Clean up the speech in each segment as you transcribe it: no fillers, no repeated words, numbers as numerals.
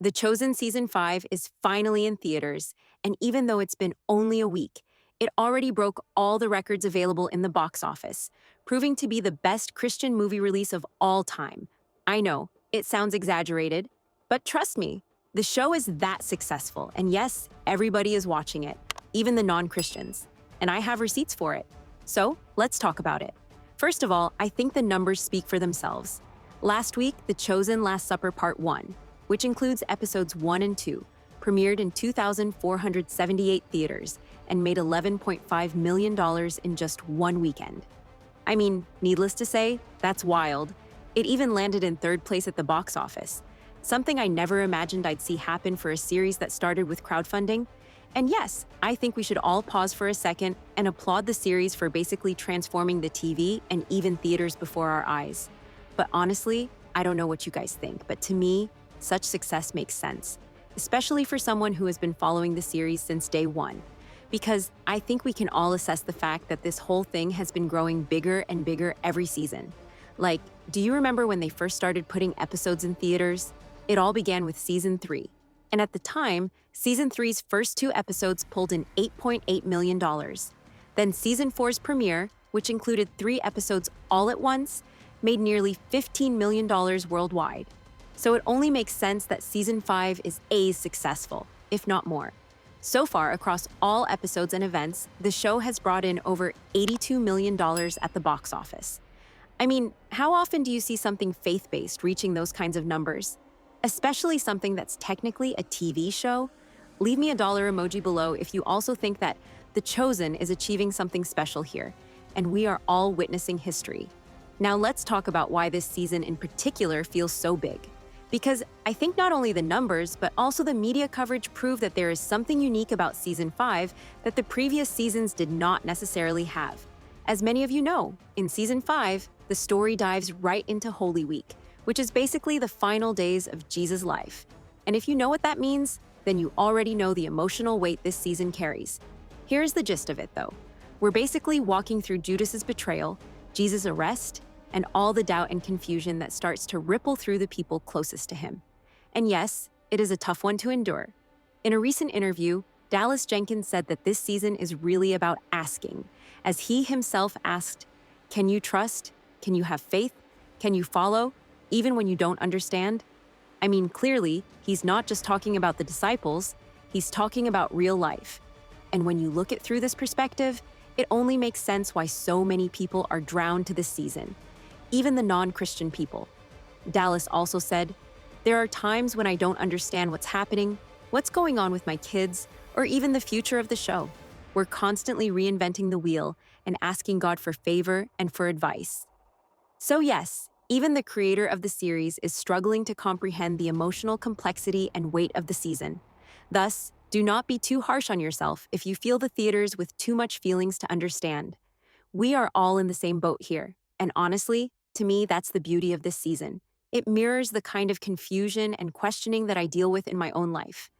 The Chosen Season 5 is finally in theaters, and even though it's been only a week, it already broke all the records available in the box office, proving to be the best Christian movie release of all time. I know, it sounds exaggerated, but trust me, the show is that successful, and yes, everybody is watching it, even the non-Christians. And I have receipts for it. So, let's talk about it. First of all, I think the numbers speak for themselves. Last week, The Chosen Last Supper Part 1, which includes episodes 1 and 2, premiered in 2,478 theaters and made $11.5 million in just one weekend. I mean, needless to say, that's wild. It even landed in third place at the box office, something I never imagined I'd see happen for a series that started with crowdfunding. And yes, I think we should all pause for a second and applaud the series for basically transforming the TV and even theaters before our eyes. But honestly, I don't know what you guys think, but to me, such success makes sense, especially for someone who has been following the series since day one. Because I think we can all assess the fact that this whole thing has been growing bigger and bigger every season. Like, do you remember when they first started putting episodes in theaters? It all began with Season 3. And at the time, Season 3's first 2 episodes pulled in $8.8 million. Then Season 4's premiere, which included 3 episodes all at once, made nearly $15 million worldwide. So it only makes sense that Season 5 is as successful, if not more. So far, across all episodes and events, the show has brought in over $82 million at the box office. I mean, how often do you see something faith-based reaching those kinds of numbers? Especially something that's technically a TV show? Leave me a dollar emoji below if you also think that The Chosen is achieving something special here, and we are all witnessing history. Now let's talk about why this season in particular feels so big. Because I think not only the numbers, but also the media coverage prove that there is something unique about Season 5 that the previous seasons did not necessarily have. As many of you know, in Season 5, the story dives right into Holy Week, which is basically the final days of Jesus' life. And if you know what that means, then you already know the emotional weight this season carries. Here's the gist of it, though. We're basically walking through Judas's betrayal, Jesus' arrest, and all the doubt and confusion that starts to ripple through the people closest to him. And yes, it is a tough one to endure. In a recent interview, Dallas Jenkins said that this season is really about asking, as he himself asked, "Can you trust? Can you have faith? Can you follow, even when you don't understand?" I mean, clearly, he's not just talking about the disciples, he's talking about real life. And when you look it through this perspective, it only makes sense why so many people are drawn to this season, even the non-Christian people. Dallas also said, "There are times when I don't understand what's happening, what's going on with my kids, or even the future of the show. We're constantly reinventing the wheel and asking God for favor and for advice." So yes, even the creator of the series is struggling to comprehend the emotional complexity and weight of the season. Thus, do not be too harsh on yourself if you feel the theaters with too much feelings to understand. We are all in the same boat here, and honestly, to me, that's the beauty of this season. It mirrors the kind of confusion and questioning that I deal with in my own life.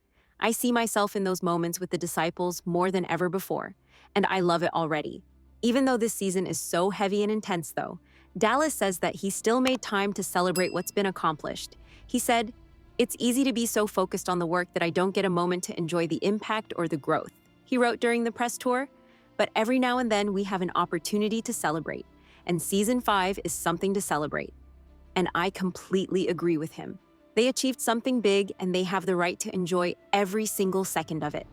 I see myself in those moments with the disciples more than ever before, and I love it already. Even though this season is so heavy and intense, though, Dallas says that he still made time to celebrate what's been accomplished. He said, "It's easy to be so focused on the work that I don't get a moment to enjoy the impact or the growth," he wrote during the press tour. But every now and then we have an opportunity to celebrate, and Season 5 is something to celebrate. And I completely agree with him. They achieved something big, and they have the right to enjoy every single second of it.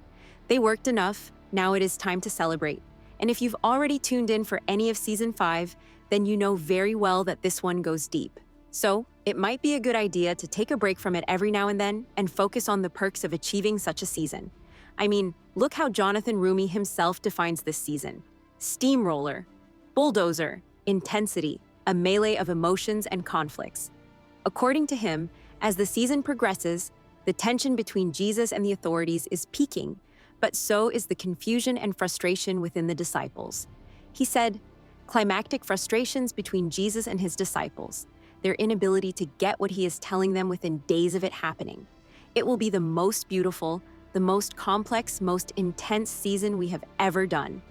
They worked enough, now it is time to celebrate. And if you've already tuned in for any of Season 5, then you know very well that this one goes deep. So, it might be a good idea to take a break from it every now and then and focus on the perks of achieving such a season. I mean, look how Jonathan Rumi himself defines this season. Steamroller, bulldozer, intensity, a melee of emotions and conflicts. According to him, as the season progresses, the tension between Jesus and the authorities is peaking, but so is the confusion and frustration within the disciples. He said, climactic frustrations between Jesus and his disciples, their inability to get what he is telling them within days of it happening. It will be the most beautiful, the most complex, most intense season we have ever done.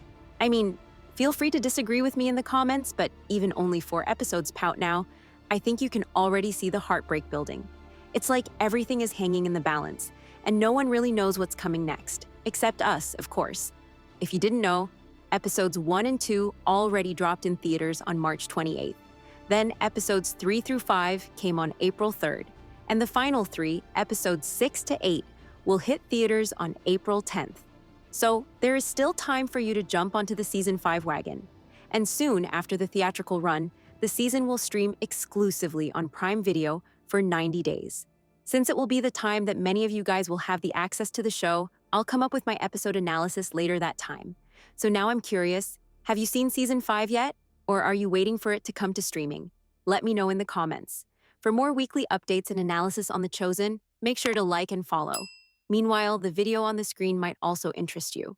I mean, feel free to disagree with me in the comments, but even only 4 episodes pout now, I think you can already see the heartbreak building. It's like everything is hanging in the balance, and no one really knows what's coming next, except us, of course. If you didn't know, episodes 1 and 2 already dropped in theaters on March 28th. Then episodes 3 through 5 came on April 3rd, and the final 3, episodes 6 to 8, will hit theaters on April 10th. So there is still time for you to jump onto the season 5 wagon. And soon after the theatrical run, the season will stream exclusively on Prime Video for 90 days. Since it will be the time that many of you guys will have the access to the show, I'll come up with my episode analysis later that time. So now I'm curious, have you seen season 5 yet? Or are you waiting for it to come to streaming? Let me know in the comments. For more weekly updates and analysis on The Chosen, make sure to like and follow. Meanwhile, the video on the screen might also interest you.